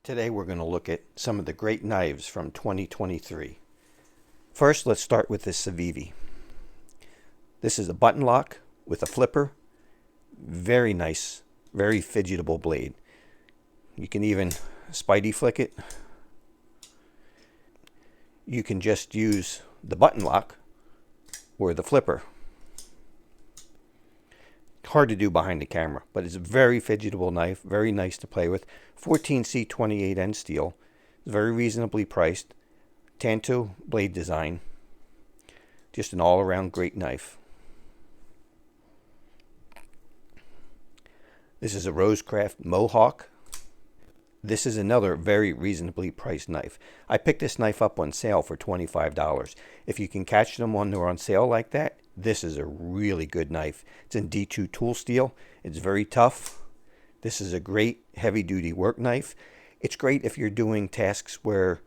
Today we're going to look at some of the great knives from 2023. First, let's start with this Civivi. This is a button lock with a flipper. Very nice, very fidgetable blade. You can even Spidey flick it. You can just use the button lock or the flipper. Hard to do behind the camera, but it's a very fidgetable knife, very nice to play with. 14C28N steel, very reasonably priced. Tanto blade design, just an all-around great knife. This is a Rosecraft Mohawk. This is another very reasonably priced knife. I picked this knife up on sale for $25. If you can catch them when they're on sale like that, this is a really good knife. It's in D2 tool steel. It's very tough. This is a great heavy-duty work knife. It's great if you're doing tasks where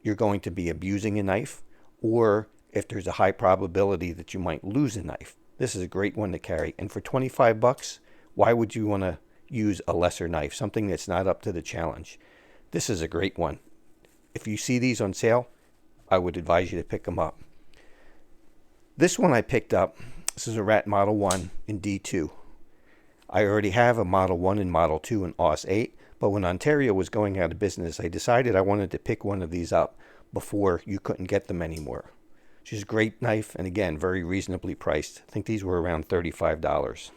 you're going to be abusing a knife, or if there's a high probability that you might lose a knife. This is a great one to carry. And for 25 bucks, why would you want to use a lesser knife, something that's not up to the challenge? This is a great one. If you see these on sale, I would advise you to pick them up. This one I picked up, this is a Rat Model 1 in D2. I already have a Model 1 and Model 2 in AUS 8, but when Ontario was going out of business, I decided I wanted to pick one of these up before you couldn't get them anymore. She's a great knife, and again, very reasonably priced. I think these were around $35.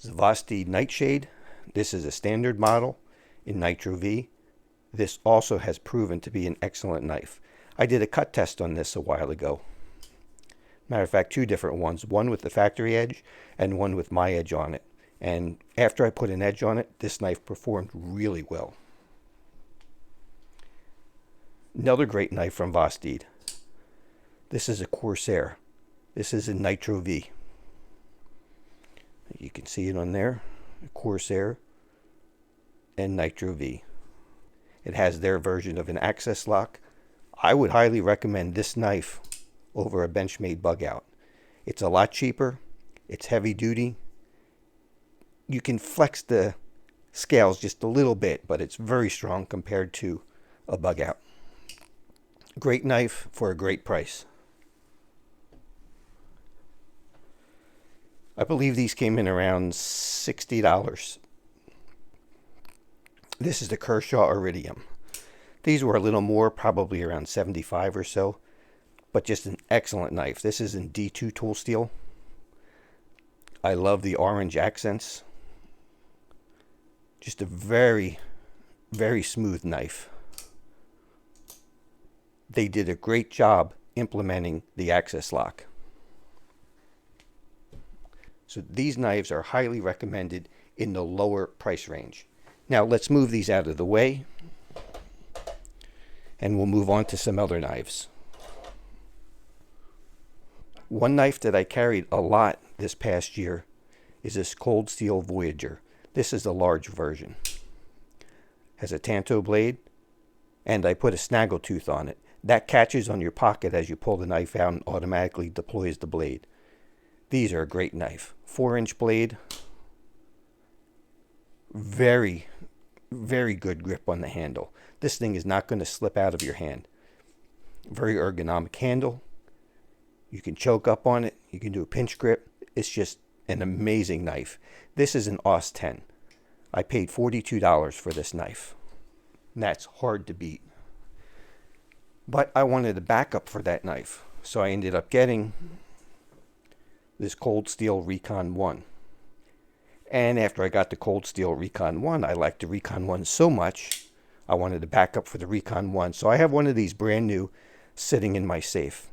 Zavasti Nightshade. This is a standard model in Nitro V. This also has proven to be an excellent knife. I did a cut test on this a while ago. Matter of fact, two different ones. One with the factory edge and one with my edge on it. And after I put an edge on it, this knife performed really well. Another great knife from Vastid. This is a Corsair. This is a Nitro V. You can see it on there. Corsair and Nitro V. It has their version of an access lock. I would highly recommend this knife over a Benchmade bug out. It's a lot cheaper. It's heavy duty. You can flex the scales just a little bit, but it's very strong compared to a bug out. Great knife for a great price. I believe these came in around $60. This is the Kershaw Iridium. These were a little more, probably around $75 or so, but just an excellent knife. This is in D2 tool steel. I love the orange accents. Just a very, very smooth knife. They did a great job implementing the access lock. So these knives are highly recommended in the lower price range. Now let's move these out of the way, and we'll move on to some other knives. One knife that I carried a lot this past year is this Cold Steel Voyager. This is the large version. Has a Tanto blade, and I put a snaggletooth on it. That catches on your pocket as you pull the knife out and automatically deploys the blade. These are a great knife. 4-inch blade. Very, very good grip on the handle. This thing is not going to slip out of your hand. Very ergonomic handle. You can choke up on it. You can do a pinch grip. It's just an amazing knife. This is an AUS 10. I paid $42 for this knife. And that's hard to beat. But I wanted a backup for that knife, so I ended up getting this Cold Steel Recon 1. And after I got the Cold Steel Recon 1, I liked the Recon 1 so much, I wanted a backup for the Recon 1. So I have one of these brand new sitting in my safe.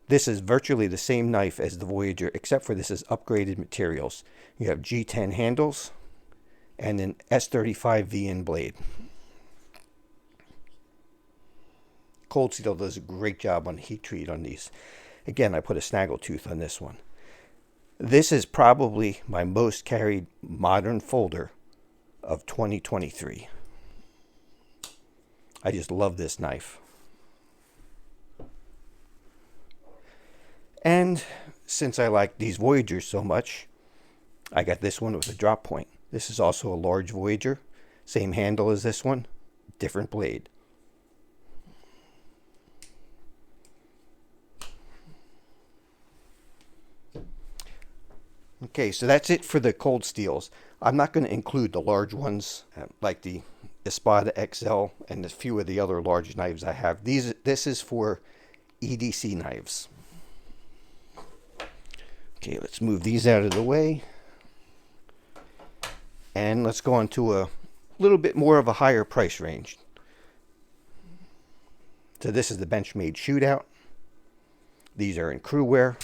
This is virtually the same knife as the Voyager, except for this is upgraded materials. You have G10 handles and an S35 VN blade. Cold Steel does a great job on the heat treat on these. Again, I put a snaggletooth on this one. This is probably my most carried modern folder of 2023. I just love this knife. And since I like these Voyagers so much, I got this one with a drop point. This is also a large Voyager. Same handle as this one, different blade. Okay, so that's it for the cold steels. I'm not going to include the large ones like the Espada XL and a few of the other large knives I have. This is for EDC knives. Okay, let's move these out of the way. And let's go on to a little bit more of a higher price range. So this is the Benchmade Shootout. These are in crew wear.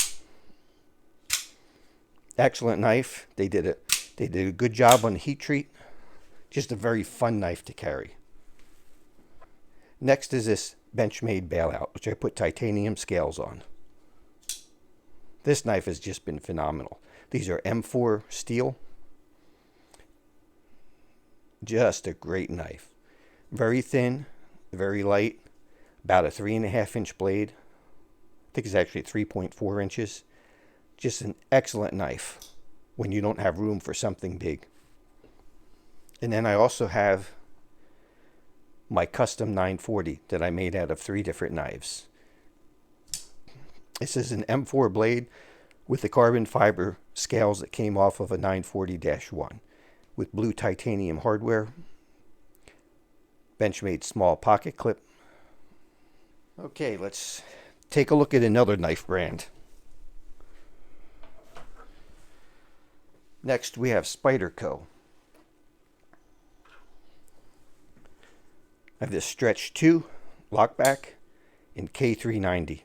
Excellent knife. They did a good job on the heat treat. Just a very fun knife to carry. Next is this Benchmade Bailout, which I put titanium scales on. This knife has just been phenomenal. These are M4 steel. Just a great knife. Very thin, very light, about a 3.5-inch blade. I think it's actually 3.4 inches. Just an excellent knife when you don't have room for something big. And then I also have my custom 940 that I made out of 3 different knives. This is an M4 blade with the carbon fiber scales that came off of a 940-1 with blue titanium hardware, Benchmade small pocket clip. Okay, let's take a look at another knife brand. Next we have Spyderco. I have this Stretch 2 lockback in K390.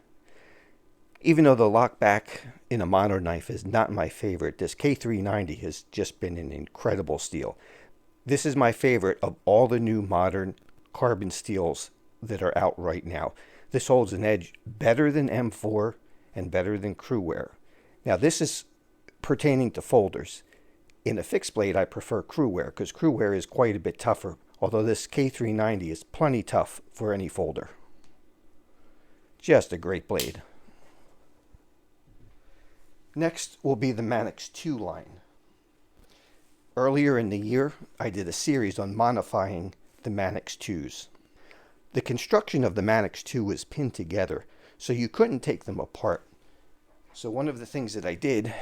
Even though the lockback in a modern knife is not my favorite, this K390 has just been an incredible steel. This is my favorite of all the new modern carbon steels that are out right now. This holds an edge better than M4 and better than crew wear. Now this is pertaining to folders. In a fixed blade, I prefer crew wear because crew wear is quite a bit tougher, although this K390 is plenty tough for any folder. Just a great blade. Next will be the Manix 2 line. Earlier in the year, I did a series on modifying the Manix 2s. The construction of the Manix 2 was pinned together, so you couldn't take them apart. So one of the things that I did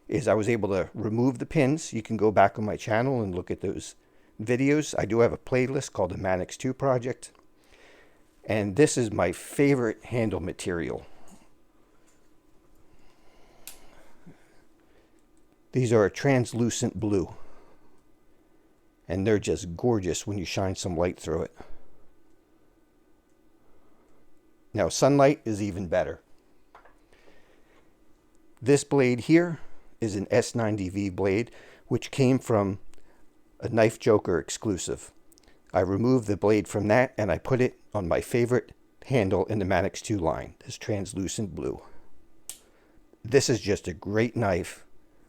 is I was able to remove the pins. You can go back on my channel and look at those videos. I do have a playlist called the Manix 2 Project. And this is my favorite handle material. These are a translucent blue. And they're just gorgeous when you shine some light through it. Now sunlight is even better. This blade here is an S90V blade, which came from a Knife Joker exclusive. I removed the blade from that and I put it on my favorite handle in the Manix 2 line, this translucent blue. This is just a great knife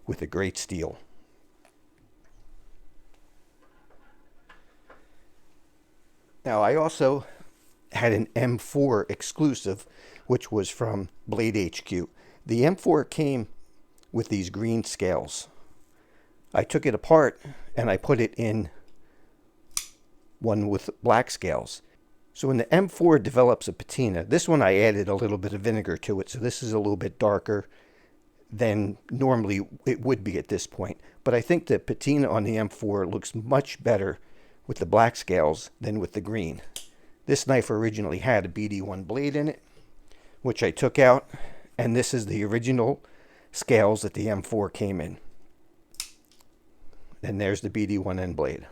with a great steel. Now I also had an M4 exclusive, which was from Blade HQ. The M4 came with these green scales. I took it apart and I put it in one with black scales. So when the M4 develops a patina, this one I added a little bit of vinegar to it, so this is a little bit darker than normally it would be at this point. But I think the patina on the M4 looks much better with the black scales than with the green. This knife originally had a BD1 blade in it, which I took out, and this is the original scales that the M4 came in. And there's the BD1 end blade.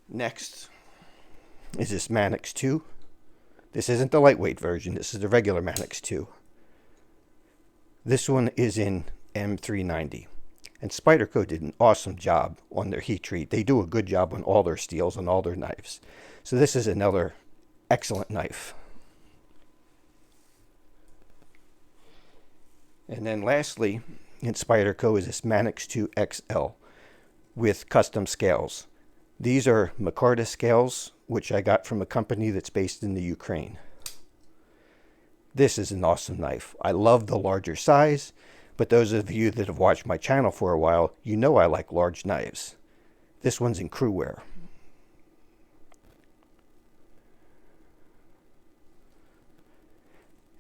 Next is this Manix 2. This isn't the lightweight version, this is the regular Manix 2. This one is in M390. And Spyderco did an awesome job on their heat treat. They do a good job on all their steels and all their knives. So this is another excellent knife. And then lastly, in Spyderco is this Manix 2 XL with custom scales. These are Micarta scales, which I got from a company that's based in the Ukraine. This is an awesome knife. I love the larger size, but those of you that have watched my channel for a while, you know I like large knives. This one's in crew wear.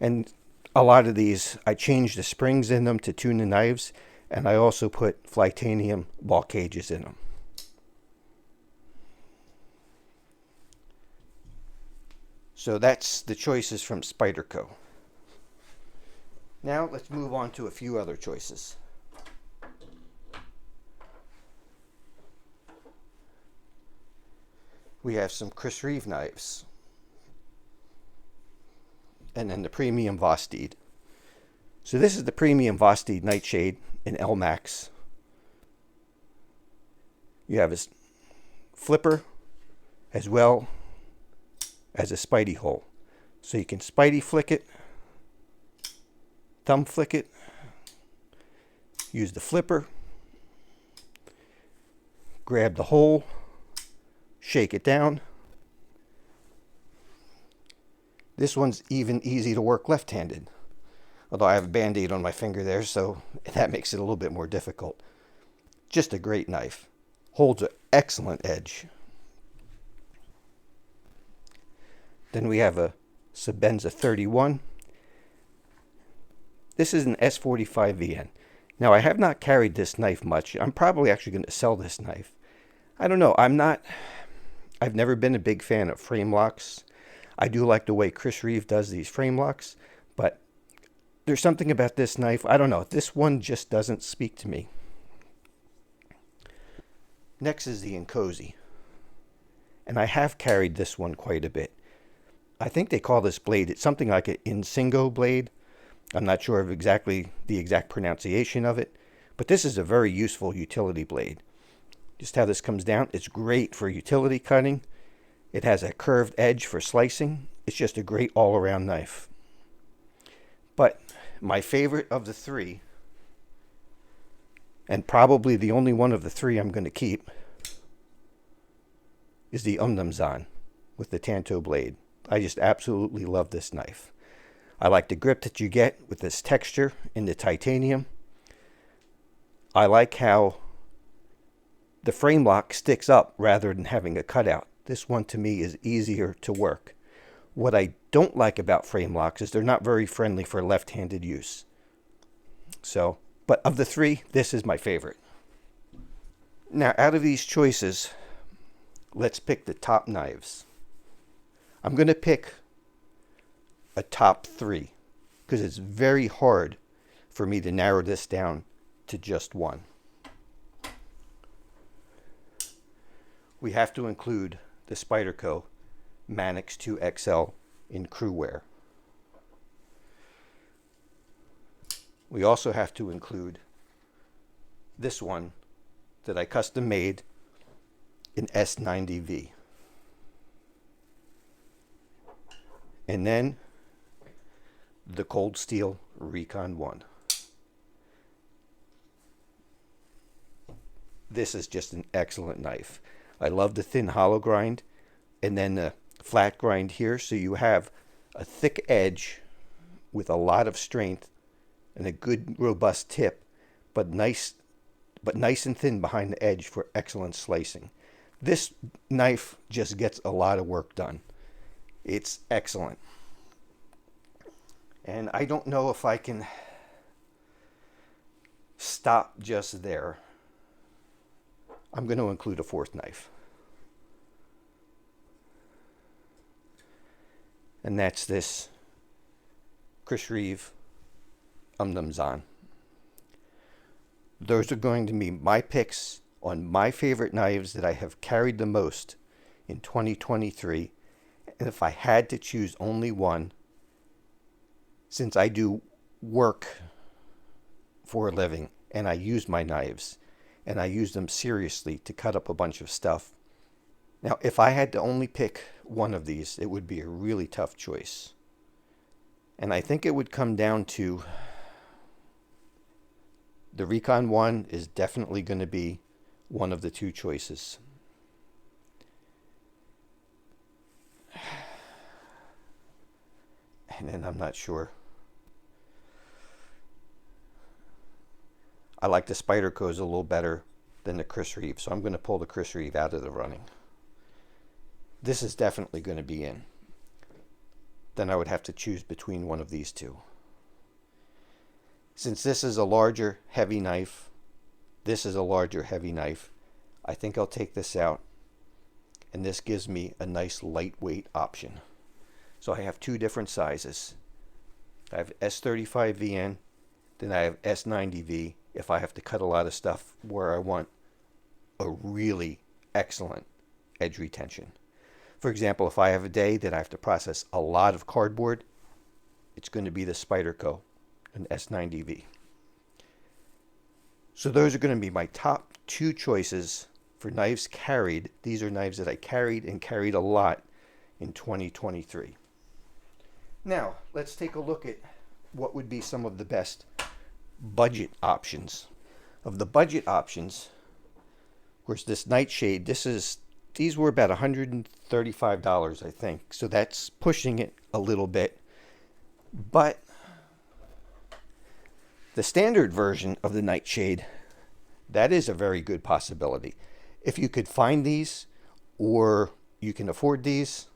And a lot of these, I changed the springs in them to tune the knives, and I also put Flytanium ball cages in them. So that's the choices from Spyderco. Now let's move on to a few other choices. We have some Chris Reeve knives. And then the premium Vosteed. So this is the premium Vosteed Nightshade in L Max. You have a flipper as well as a Spidey hole. So you can Spidey flick it, thumb flick it, use the flipper, grab the hole, shake it down. This one's even easy to work left-handed. Although I have a band-aid on my finger there, so that makes it a little bit more difficult. Just a great knife. Holds an excellent edge. Then we have a Sebenza 31. This is an S45VN. Now, I have not carried this knife much. I'm probably actually going to sell this knife. I don't know. I've never been a big fan of frame locks. I do like the way Chris Reeve does these frame locks, but there's something about this knife. I don't know. This one just doesn't speak to me. Next is the Inkosi. And I have carried this one quite a bit. I think they call this blade, it's something like an Insingo blade. I'm not sure of the exact pronunciation of it, but this is a very useful utility blade. Just how this comes down, it's great for utility cutting. It has a curved edge for slicing. It's just a great all-around knife. But my favorite of the three, and probably the only one of the three I'm going to keep, is the Zahn with the Tanto blade. I just absolutely love this knife. I like the grip that you get with this texture in the titanium. I like how the frame lock sticks up rather than having a cutout. This one to me is easier to work. What I don't like about frame locks is they're not very friendly for left-handed use. So, but of the three, this is my favorite. Now, out of these choices, let's pick the top knives. I'm going to pick a top three because it's very hard for me to narrow this down to just one. We have to include the Spyderco Manix 2XL in crew wear. We also have to include this one that I custom made in S90V. And then the Cold Steel Recon 1. This is just an excellent knife. I love the thin hollow grind and then the flat grind here, so you have a thick edge with a lot of strength and a good robust tip, but nice and thin behind the edge for excellent slicing. This knife just gets a lot of work done. It's excellent. And I don't know if I can stop just there. I'm going to include a fourth knife. And that's this Chris Reeve Zahn. Those are going to be my picks on my favorite knives that I have carried the most in 2023. And if I had to choose only one, since I do work for a living and I use my knives and I use them seriously to cut up a bunch of stuff. Now, if I had to only pick one of these, it would be a really tough choice. And I think it would come down to the Recon 1 is definitely going to be one of the two choices. And then I'm not sure. I like the Spydercos a little better than the Chris Reeve, so I'm going to pull the Chris Reeve out of the running. This is definitely going to be in. Then I would have to choose between one of these two. Since this is a larger, heavy knife, this is a larger, heavy knife, I think I'll take this out, and this gives me a nice lightweight option. So I have two different sizes. I have S35VN, then I have S90V if I have to cut a lot of stuff where I want a really excellent edge retention. For example, if I have a day that I have to process a lot of cardboard, it's going to be the Spyderco, an S90V. So those are going to be my top two choices for knives carried. These are knives that I carried and carried a lot in 2023. Now, let's take a look at what would be some of the best budget options. Of the budget options, of course, this nightshade, these were about $135, I think. So that's pushing it a little bit. But the standard version of the nightshade, that is a very good possibility. If you could find these or you can afford these,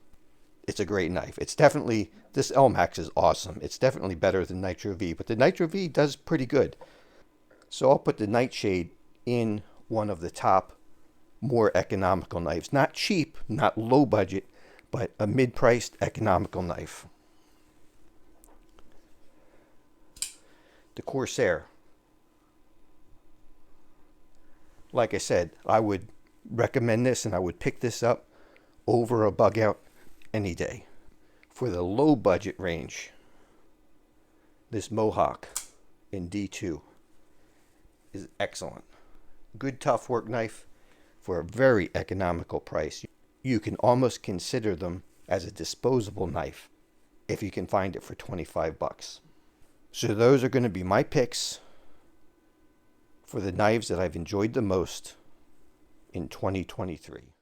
it's a great knife. It's definitely, this Elmax is awesome. It's definitely better than Nitro V, but the Nitro V does pretty good. So I'll put the nightshade in one of the top more economical knives. Not cheap, not low budget, but a mid-priced economical knife. The Corsair. Like I said, I would recommend this and I would pick this up over a bug out any day. For the low budget range, this Mohawk in D2 is excellent. Good tough work knife for a very economical price. You can almost consider them as a disposable knife if you can find it for 25 bucks. So those are going to be my picks for the knives that I've enjoyed the most in 2023.